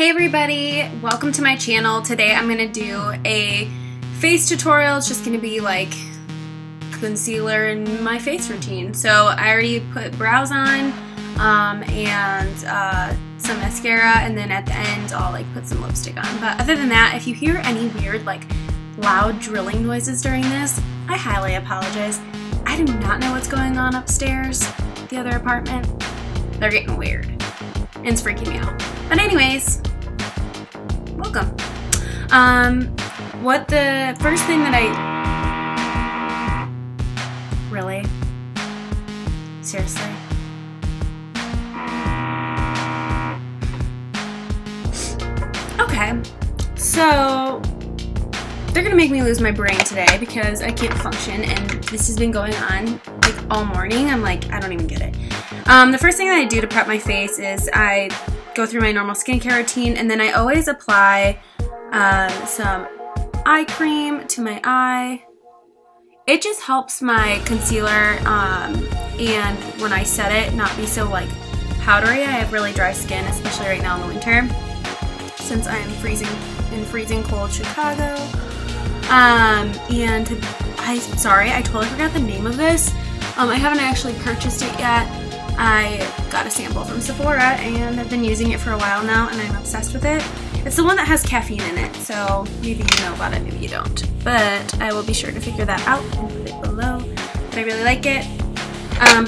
Hey everybody, welcome to my channel. Today I'm going to do a face tutorial. It's just going to be like concealer in my face routine. So I already put brows on and some mascara, and then at the end I'll like put some lipstick on. But other than that, if you hear any weird like loud drilling noises during this, I highly apologize. I do not know what's going on upstairs, the other apartment. They're getting weird. And it's freaking me out. But anyways, welcome. What the first thing that I... Really? Seriously? Okay. So, they're gonna make me lose my brain today because I can't function, and this has been going on like all morning. I'm like, I don't even get it. The first thing that I do to prep my face is I go through my normal skincare routine, and then I always apply some eye cream to my eye. It just helps my concealer and when I set it not be so like powdery. I have really dry skin, especially right now in the winter since I am in freezing cold Chicago. And sorry, I totally forgot the name of this. I haven't actually purchased it yet. I got a sample from Sephora and I've been using it for a while now and I'm obsessed with it. It's the one that has caffeine in it, so maybe you know about it, maybe you don't. But I will be sure to figure that out and put it below. But I really like it.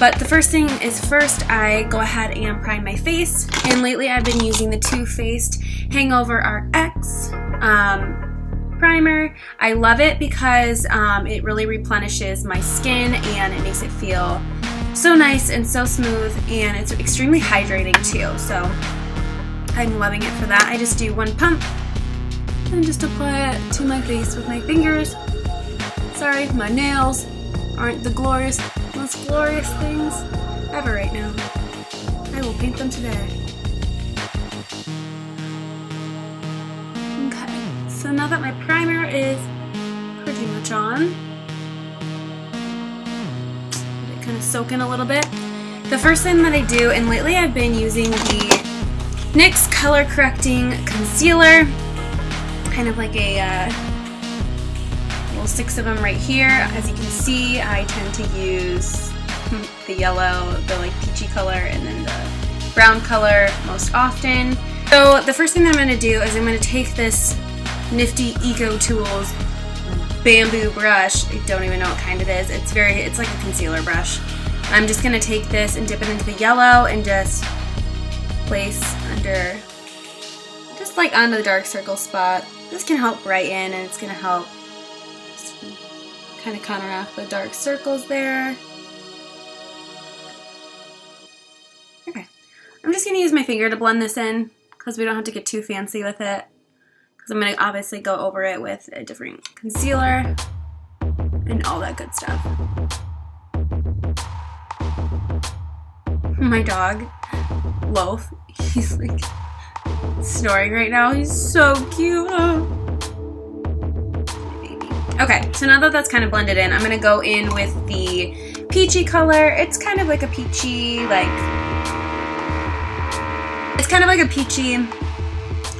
But the first thing is first I go ahead and prime my face. And lately I've been using the Too Faced Hangover RX primer. I love it because it really replenishes my skin and it makes it feel so nice and so smooth, and it's extremely hydrating too, so I'm loving it for that. I just do one pump and just apply it to my face with my fingers. Sorry, my nails aren't the most glorious things ever right now. I will paint them today. Okay, so now that my primer is pretty much on, kind of soak in a little bit. The first thing that I do, and lately I've been using the NYX Color Correcting Concealer, kind of like a little 6 of them right here. As you can see, I tend to use the yellow, the like peachy color, and then the brown color most often. So the first thing that I'm going to do is I'm going to take this nifty Eco Tools bamboo brush. I don't even know what kind it is. It's like a concealer brush. I'm just gonna take this and dip it into the yellow and just place under, just like onto the dark circle spot. This can help brighten, and it's gonna help kind of counteract the dark circles there. Okay, I'm just gonna use my finger to blend this in because we don't have to get too fancy with it. I'm going to obviously go over it with a different concealer and all that good stuff. My dog, Loaf, he's like snoring right now. He's so cute. Oh. Baby. Okay, so now that that's kind of blended in, I'm going to go in with the peachy color. It's kind of like a peachy,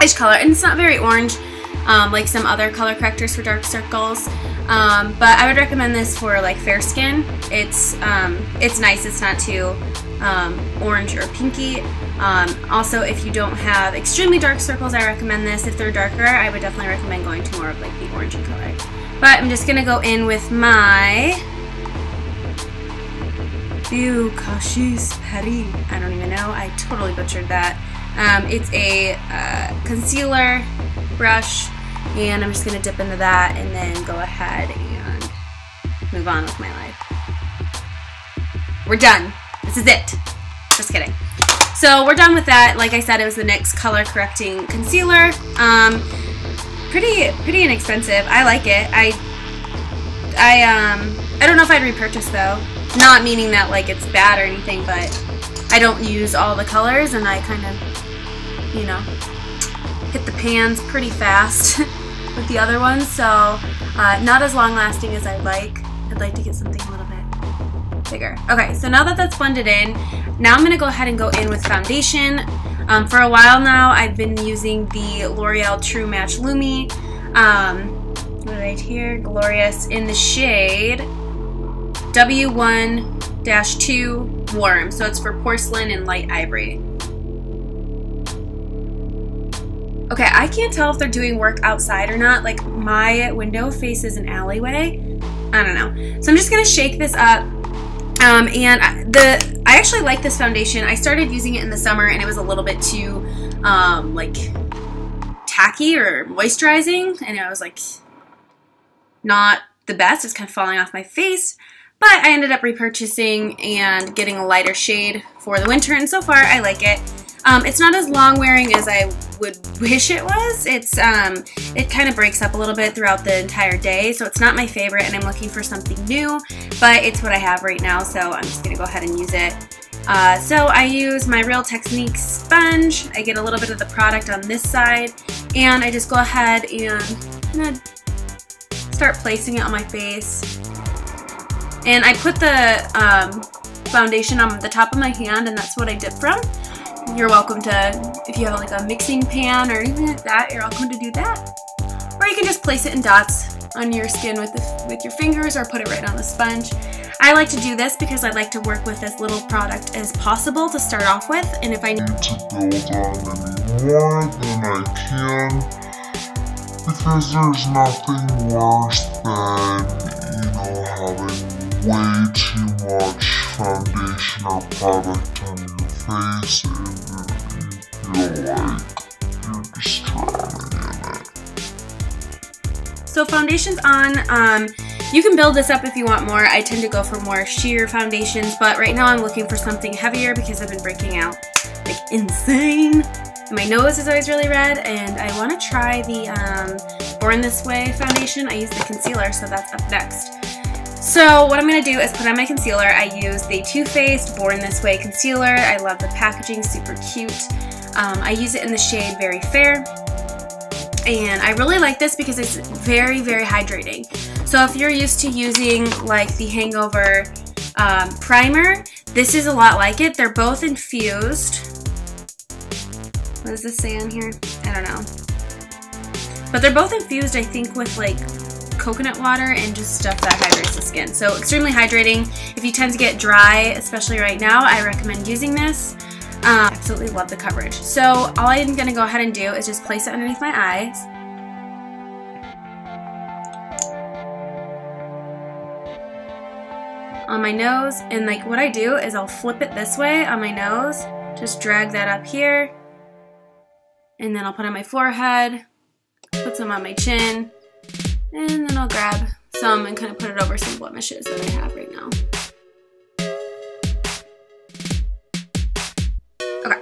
ish color, and it's not very orange like some other color correctors for dark circles, but I would recommend this for like fair skin. It's nice, it's not too orange or pinky. Also, if you don't have extremely dark circles, I recommend this. If they're darker, I would definitely recommend going to more of like the orangey color. But I'm just gonna go in with my Bouche Paris. I don't even know, I totally butchered that. It's a concealer brush, and I'm just going to dip into that and then go ahead and move on with my life. We're done. This is it. Just kidding. So we're done with that. Like I said, it was the NYX Color Correcting Concealer. Pretty inexpensive. I like it. I don't know if I'd repurchase though. Not meaning that like it's bad or anything, but I don't use all the colors, and I kind of, you know, hit the pans pretty fast with the other ones, so not as long lasting as I'd like. I'd like to get something a little bit bigger. Okay, so now that that's blended in, now I'm going to go ahead and go in with foundation. For a while now, I've been using the L'Oreal True Match Lumi, right here, Glorious, in the shade W1-2 Warm. So it's for porcelain and light ivory. Okay, I can't tell if they're doing work outside or not. Like, my window faces an alleyway. I don't know. So I'm just gonna shake this up. I actually like this foundation. I started using it in the summer and it was a little bit too like tacky or moisturizing, and it was like not the best. It's kind of falling off my face, but I ended up repurchasing and getting a lighter shade for the winter, and so far I like it. It's not as long wearing as I would wish it was. It kind of breaks up a little bit throughout the entire day, so it's not my favorite, and I'm looking for something new, but it's what I have right now, so I'm just gonna go ahead and use it. So I use my Real Techniques sponge. I get a little bit of the product on this side, and I just go ahead and start placing it on my face. And I put the foundation on the top of my hand, and that's what I dip from. You're welcome to, if you have like a mixing pan or anything like that, you're welcome to do that. Or you can just place it in dots on your skin with your fingers, or put it right on the sponge. I like to do this because I like to work with as little product as possible to start off with, and if I need to build on any more, then I can, because there's nothing worse than, having way too much foundation or product on your face and you feel like you're just drowning in it. So foundation's on. You can build this up if you want more. I tend to go for more sheer foundations, but right now I'm looking for something heavier because I've been breaking out like insane. And my nose is always really red, and I want to try the Born This Way foundation. I use the concealer, so that's up next. So what I'm going to do is put on my concealer. I use the Too Faced Born This Way concealer. I love the packaging, super cute. I use it in the shade Very Fair. And I really like this because it's very, very hydrating. So if you're used to using like the Hangover primer, this is a lot like it. They're both infused. What does this say on here? I don't know. But they're both infused, I think, with like coconut water and just stuff that hydrates the skin. So extremely hydrating. If you tend to get dry, especially right now, I recommend using this. Absolutely love the coverage. So all I'm going to go ahead and do is just place it underneath my eyes. On my nose, and like what I do is I'll flip it this way on my nose, just drag that up here, and then I'll put on my forehead, put some on my chin, and then I'll grab some and kind of put it over some blemishes that I have right now. Okay.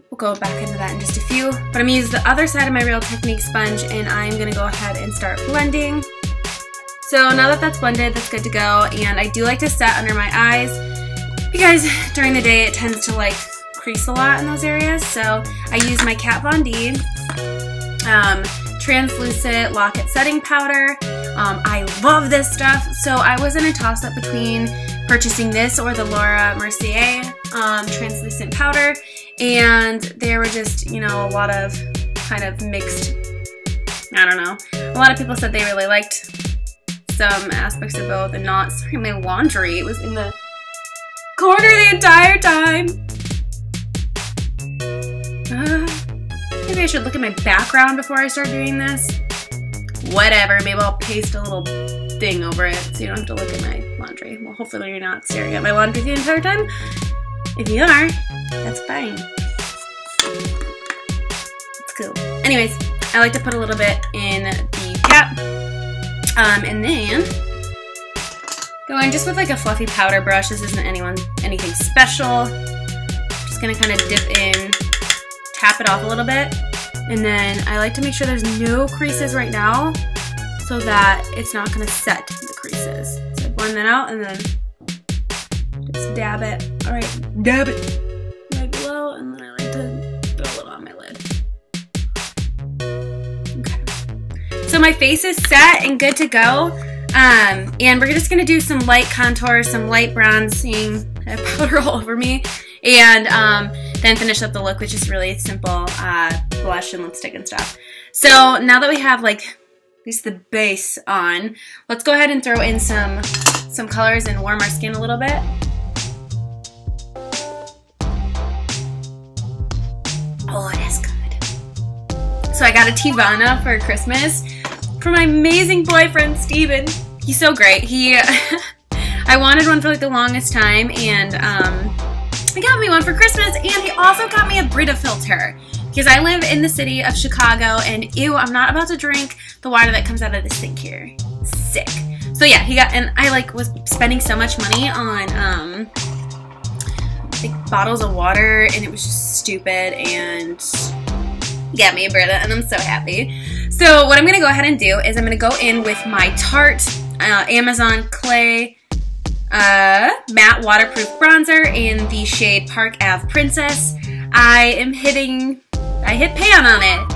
We'll go back into that in just a few, but I'm going to use the other side of my Real Techniques sponge, and I'm going to go ahead and start blending. So now that that's blended, that's good to go, and I do like to set under my eyes because during the day it tends to like crease a lot in those areas. So I use my Kat Von D translucent locket setting powder. I love this stuff, so I was in a toss-up between purchasing this or the Laura Mercier translucent powder, and there were just, a lot of kind of mixed, I don't know. A lot of people said they really liked some aspects of both and not. Sorry, my laundry was in the corner the entire time. Maybe I should look at my background before I start doing this. Whatever, maybe I'll paste a little thing over it so you don't have to look at my laundry. Well, hopefully you're not staring at my laundry the entire time. If you are, that's fine. It's cool. Anyways, I like to put a little bit in the cap. And then go in just with like a fluffy powder brush. This isn't anything special. Just gonna kind of dip in, tap it off a little bit, and then I like to make sure there's no creases right now so that it's not gonna set the creases. So I blend that out and then just dab it. All right, dab it right below, and then I like to throw it on my lid. So my face is set and good to go, and we're just going to do some light contour, some light bronzing, I have powder all over me, And then finish up the look with just really simple blush and lipstick and stuff. So now that we have like at least the base on, let's go ahead and throw in some colors and warm our skin a little bit. Oh, it is good. So I got a Tivana for Christmas from my amazing boyfriend, Steven. He's so great. I wanted one for like the longest time, and he got me one for Christmas, and he also got me a Brita filter because I live in the city of Chicago, and ew, I'm not about to drink the water that comes out of this sink here. Sick. So yeah, and I like was spending so much money on like bottles of water, and it was just stupid, and he got me a Brita, and I'm so happy. So what I'm gonna go ahead and do is I'm gonna go in with my Tarte Amazon Clay matte waterproof bronzer in the shade Park Ave Princess. I hit pan on it.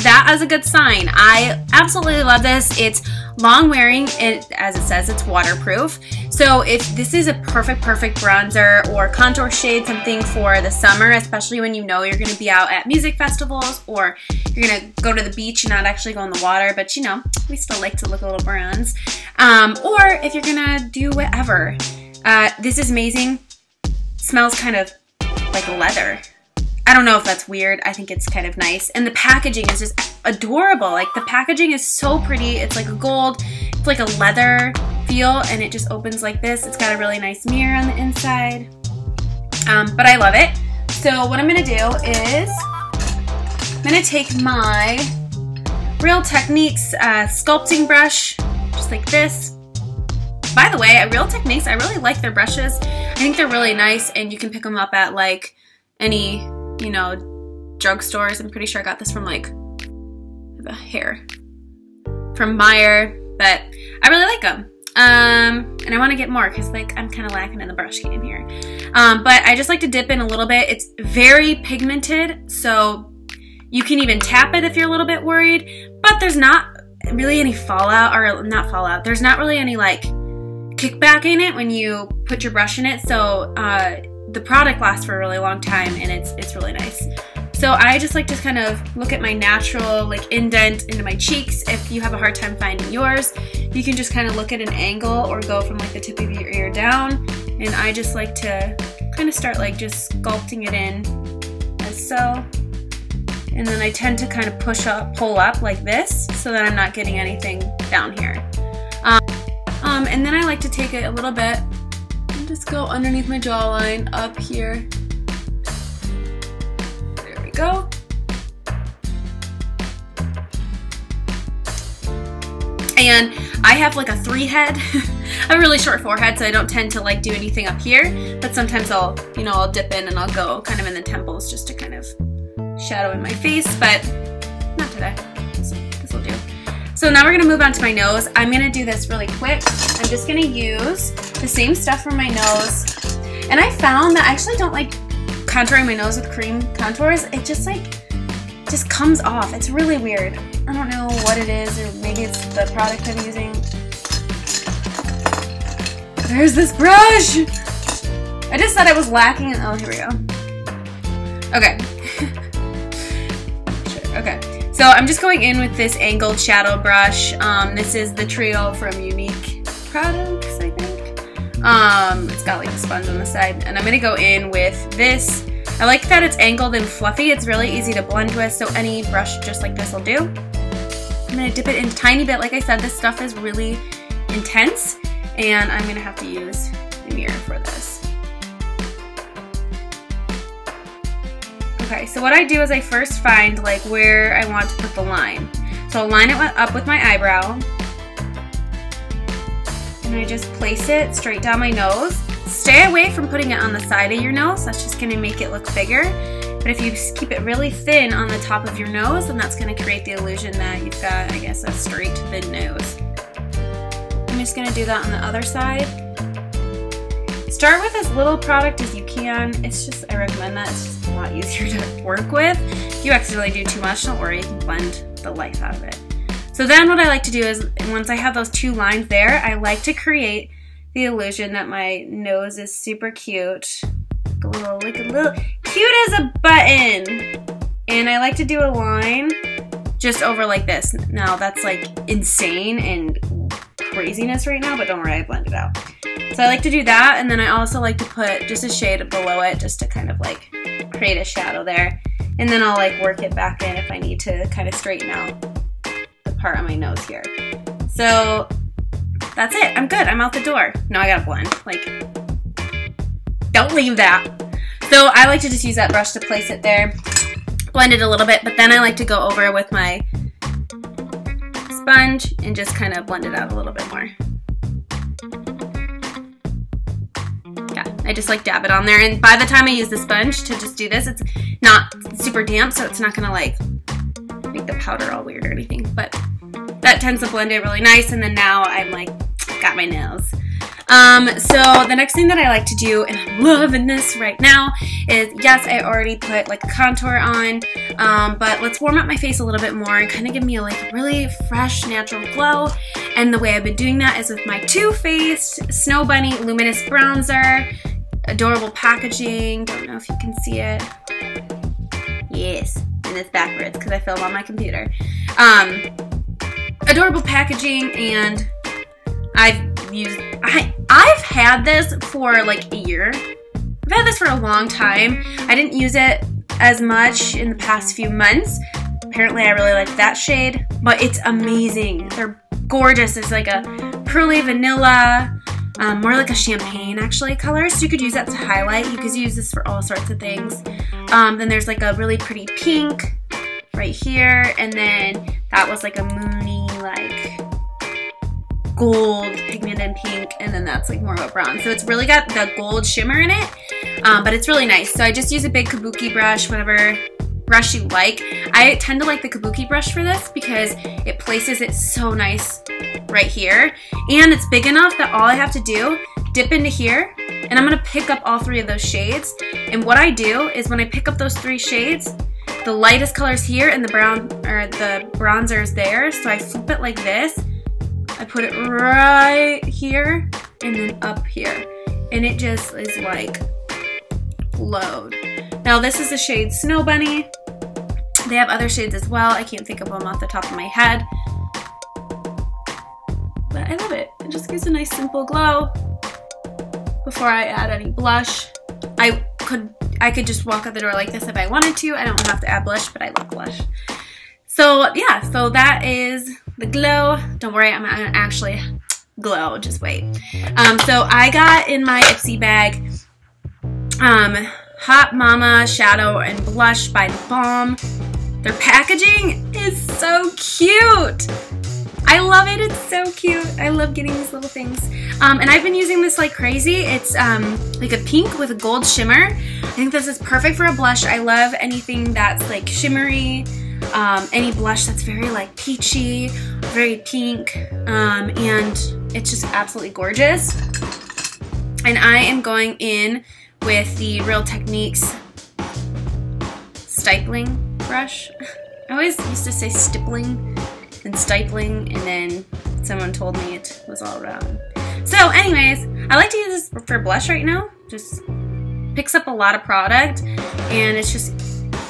That is a good sign. I absolutely love this. It's long wearing, as it says, it's waterproof. So if this is a perfect bronzer or contour shade, something for the summer, especially when you know you're going to be out at music festivals or you're going to go to the beach and not actually go in the water, but you know, we still like to look a little bronze. Or if you're going to do whatever. This is amazing. Smells kind of like leather. I don't know if that's weird. I think it's kind of nice. And the packaging is just adorable. Like, the packaging is so pretty. It's like a gold, it's like a leather feel, and it just opens like this. It's got a really nice mirror on the inside. But I love it. So what I'm gonna do is I'm gonna take my Real Techniques sculpting brush, just like this. By the way, at Real Techniques, I really like their brushes. I think they're really nice, and you can pick them up at like any, you know, drugstores. I'm pretty sure I got this from like the hair from Meyer, but I really like them. And I want to get more because like I'm kind of lacking in the brush game here. But I just like to dip in a little bit. It's very pigmented, so you can even tap it if you're a little bit worried, but there's not really any fallout, or not fallout, there's not really any like kickback in it when you put your brush in it. So the product lasts for a really long time, and it's really nice. So I just like to kind of look at my natural like indent into my cheeks. If you have a hard time finding yours, you can just kind of look at an angle or go from like the tip of your ear down. And I just like to kind of start like just sculpting it in as so. And then I tend to kind of pull up like this so that I'm not getting anything down here. And then I like to take it a little bit and just go underneath my jawline up here. There we go. And I have like a 3 head. I have a really short forehead, so I don't tend to like do anything up here, but sometimes I'll dip in and I'll go kind of in the temples just to kind of shadow in my face, but not today. This will do. So now we're gonna move on to my nose. I'm gonna do this really quick. I'm just gonna use the same stuff for my nose. And I found that I actually don't like contouring my nose with cream contours. It just comes off. It's really weird. I don't know what it is, or maybe it's the product I'm using. There's this brush! I just thought I was lacking in, oh, here we go. Okay. Sure, okay. So I'm just going in with this angled shadow brush. This is the Trio from Unique Products, I think. It's got like a sponge on the side. And I'm gonna go in with this. I like that it's angled and fluffy. It's really easy to blend with, so any brush just like this will do. I'm gonna dip it in a tiny bit. Like I said, this stuff is really intense, and I'm gonna have to use a mirror for this. Okay, so what I do is I first find like where I want to put the line. So I'll line it up with my eyebrow, and I just place it straight down my nose. Stay away from putting it on the side of your nose. That's just gonna make it look bigger. But if you keep it really thin on the top of your nose, then that's gonna create the illusion that you've got, I guess, a straight, thin nose. I'm just gonna do that on the other side. Start with as little product as you can. It's just, I recommend that. It's just a lot easier to work with. If you accidentally do too much, don't worry, you can blend the life out of it. So then what I like to do is, once I have those 2 lines there, I like to create the illusion that my nose is super cute a little cute as a button. And I like to do a line just over like this. Now that's like insane and craziness right now, but don't worry, I blend it out. So I like to do that, and then I also like to put just a shade below it just to kind of like create a shadow there. And then I'll like work it back in if I need to kind of straighten out the part on my nose here. So that's it. I'm good. I'm out the door. No, I gotta blend. Like, don't leave that. So I like to just use that brush to place it there, blend it a little bit, but then I like to go over with my sponge and just kind of blend it out a little bit more. Yeah, I just like dab it on there, and by the time I use the sponge to just do this, it's not super damp, so it's not gonna like make the powder all weird or anything, but that tends to blend it really nice. And then now I'm like, got my nails. So the next thing that I like to do, and I'm loving this right now, is yes, I already put like a contour on, but let's warm up my face a little bit more and kind of give me a like really fresh, natural glow. And the way I've been doing that is with my Too Faced Snow Bunny Luminous Bronzer. Adorable packaging. Don't know if you can see it. Yes, and it's backwards because I film on my computer. Adorable packaging, and I've had this for like a year. I've had this for a long time. I didn't use it as much in the past few months. Apparently I really like that shade, but it's amazing. They're gorgeous. It's like a pearly vanilla, more like a champagne actually color, so you could use that to highlight. You could use this for all sorts of things. Then there's like a really pretty pink right here, and then that was like a moony, like gold pigmented pink, and then that's like more of a brown. So it's really got the gold shimmer in it, but it's really nice. So I just use a big kabuki brush, whatever brush you like. I tend to like the kabuki brush for this because it places it so nice right here, and it's big enough that all I have to do, dip into here, and I'm gonna pick up all three of those shades. And what I do is when I pick up those three shades, the lightest color's here and the brown or the bronzer is there, so I flip it like this. I put it right here and then up here, and it just is like glowed. Now this is the shade Snow Bunny. They have other shades as well. I can't think of them off the top of my head, but I love it. It just gives a nice simple glow before I add any blush. I could just walk out the door like this if I wanted to. I don't have to add blush, but I love blush. So yeah, so that is the glow. Don't worry, I'm gonna actually glow, just wait. So I got in my Ipsy bag Hot Mama Shadow and Blush by theBalm. Their packaging is so cute. I love it, it's so cute. I love getting these little things. And I've been using this like crazy. It's like a pink with a gold shimmer. I think this is perfect for a blush. I love anything that's like shimmery. Any blush that's very like peachy, very pink, and it's just absolutely gorgeous. And I am going in with the Real Techniques Stippling brush. I always used to say stippling and stifling, and then someone told me it was all wrong. So anyways, I like to use this for blush right now. Just picks up a lot of product, and it's just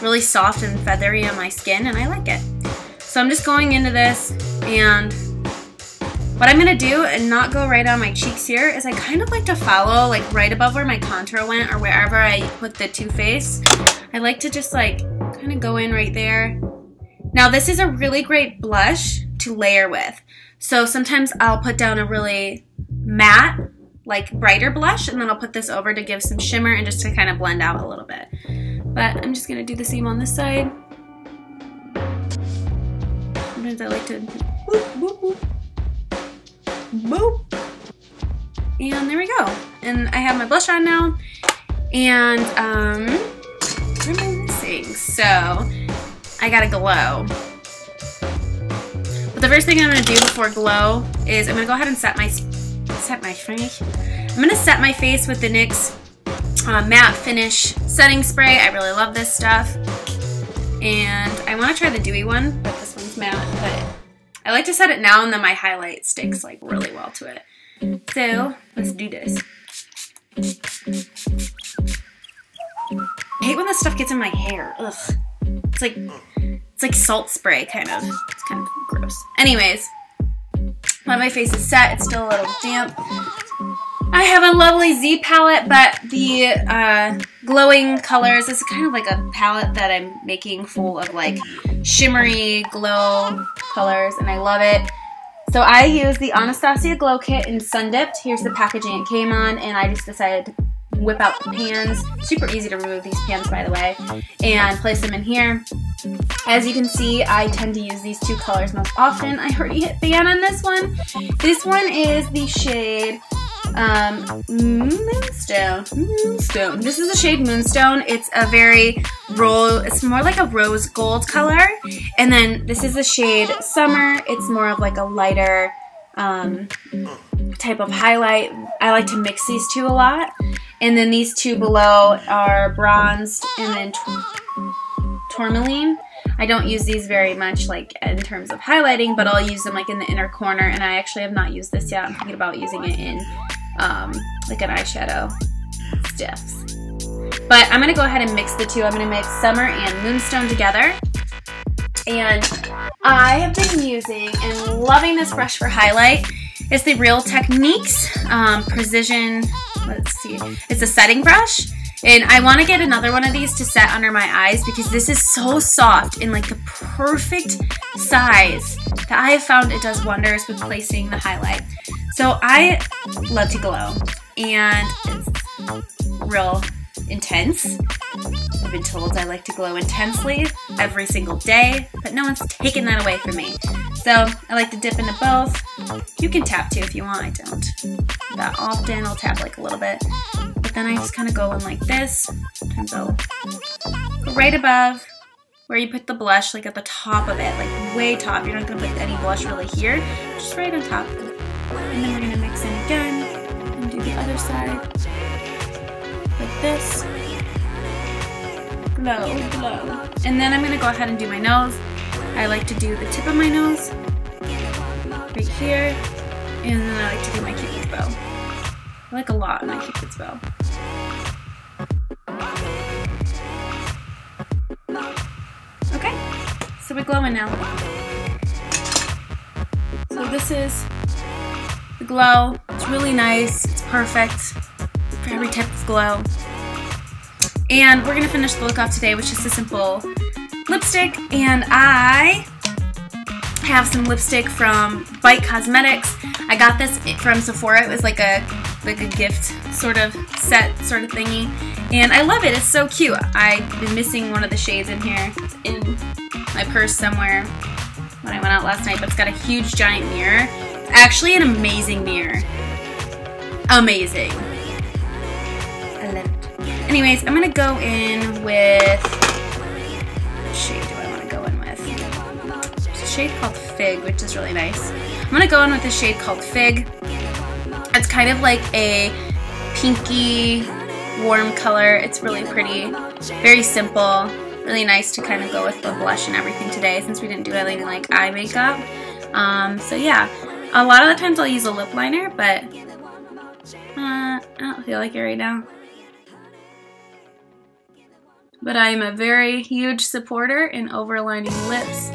really soft and feathery on my skin, and I like it. So I'm just going into this, and what I'm gonna do, and not go right on my cheeks here, is I kind of like to follow like right above where my contour went, or wherever I put the Too Faced. I like to just like kind of go in right there. Now this is a really great blush to layer with. So sometimes I'll put down a really matte, like brighter blush, and then I'll put this over to give some shimmer and just to kind of blend out a little bit. But I'm just gonna do the same on this side. Sometimes I like to boop, boop, boop, boop. And there we go. And I have my blush on now. And what am I missing? So I gotta glow. But the first thing I'm gonna do before glow is I'm gonna go ahead and set my face. I'm gonna set my face with the NYX Matte Finish Setting Spray. I really love this stuff. And I wanna try the dewy one, but this one's matte. But I like to set it now, and then my highlight sticks like really well to it. So let's do this. I hate when this stuff gets in my hair. Ugh. It's like salt spray, kind of. It's kind of gross. Anyways, when my face is set, it's still a little damp. I have a lovely Z palette, but the glowing colors, this is kind of like a palette that I'm making full of like shimmery glow colors, and I love it. So I use the Anastasia Glow Kit in Sun Dipped. Here's the packaging it came on, and I just decided to whip out the pans. Super easy to remove these pans, by the way, and place them in here. As you can see, I tend to use these two colors most often. I already hit ban on this one. This one is the shade Moonstone. This is the shade Moonstone. It's a very it's more like a rose gold color. And then this is the shade Summer. It's more of like a lighter type of highlight. I like to mix these two a lot. And then these two below are bronzed and then tourmaline. I don't use these very much like in terms of highlighting, but I'll use them like in the inner corner, and I actually have not used this yet. I'm thinking about using it in like an eyeshadow stiffs. But I'm going to go ahead and mix the two. I'm going to mix Summer and Moonstone together. And I have been using and loving this brush for highlight. It's the Real Techniques Precision, let's see, it's a setting brush. And I want to get another one of these to set under my eyes because this is so soft and like the perfect size that I have found it does wonders with placing the highlight. So I love to glow, and it's real intense. I've been told I like to glow intensely every single day, but no one's taken that away from me. So I like to dip into both. You can tap too if you want. I don't that often. I'll tap like a little bit. But then I just kind of go in like this. Sometimes I'll go right above where you put the blush, like at the top of it, like way top. You're not going to put any blush really here, just right on top. And then we're going to mix in again and do the other side. Like this. Glow, glow. And then I'm going to go ahead and do my nose. I like to do the tip of my nose right here, and then I like to do my Cupid's bow. I like a lot in my Cupid's bow. Okay, so we're glowing now. So this is the glow. It's really nice. It's perfect for every type of glow. And we're gonna finish the look off today with just a simple lipstick, and I have some lipstick from Bite Cosmetics. I got this from Sephora. It was like a gift sort of set sort of thingy, and I love it. It's so cute. I've been missing one of the shades in here. It's in my purse somewhere when I went out last night, but it's got a huge giant mirror. It's actually an amazing mirror. Amazing. I love it. Anyways, I'm gonna go in with, what shade do I want to go in with? There's a shade called Fig, which is really nice. I'm gonna go in with a shade called Fig. It's kind of like a pinky, warm color. It's really pretty, very simple, really nice to kind of go with the blush and everything today since we didn't do anything like eye makeup. So yeah, a lot of the times I'll use a lip liner, but I don't feel like it right now. But I am a very huge supporter in overlining lips.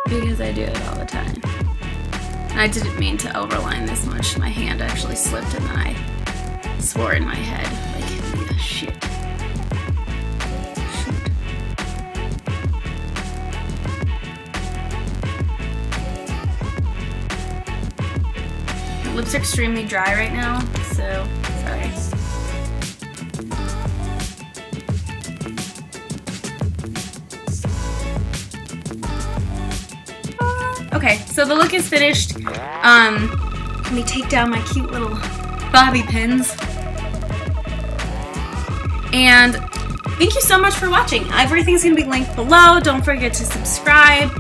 Because I do it all the time. I didn't mean to overline this much. My hand actually slipped and then I swore in my head, like, yeah, shit. My lips are extremely dry right now, so sorry. Okay, so the look is finished. Let me take down my cute little bobby pins. And thank you so much for watching. Everything's gonna be linked below. Don't forget to subscribe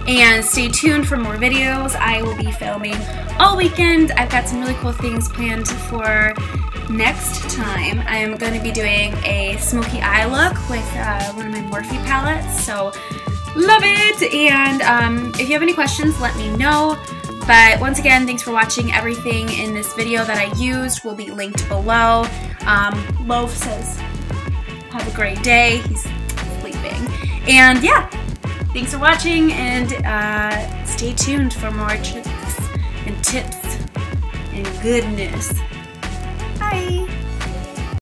and stay tuned for more videos. I will be filming all weekend. I've got some really cool things planned for next time. I'm going to be doing a smoky eye look with one of my Morphe palettes, so love it. And if you have any questions, let me know. But once again, thanks for watching. Everything in this video that I used will be linked below. Loaf says, have a great day. He's sleeping. And yeah, thanks for watching, and stay tuned for more tricks and tips and goodness. Bye!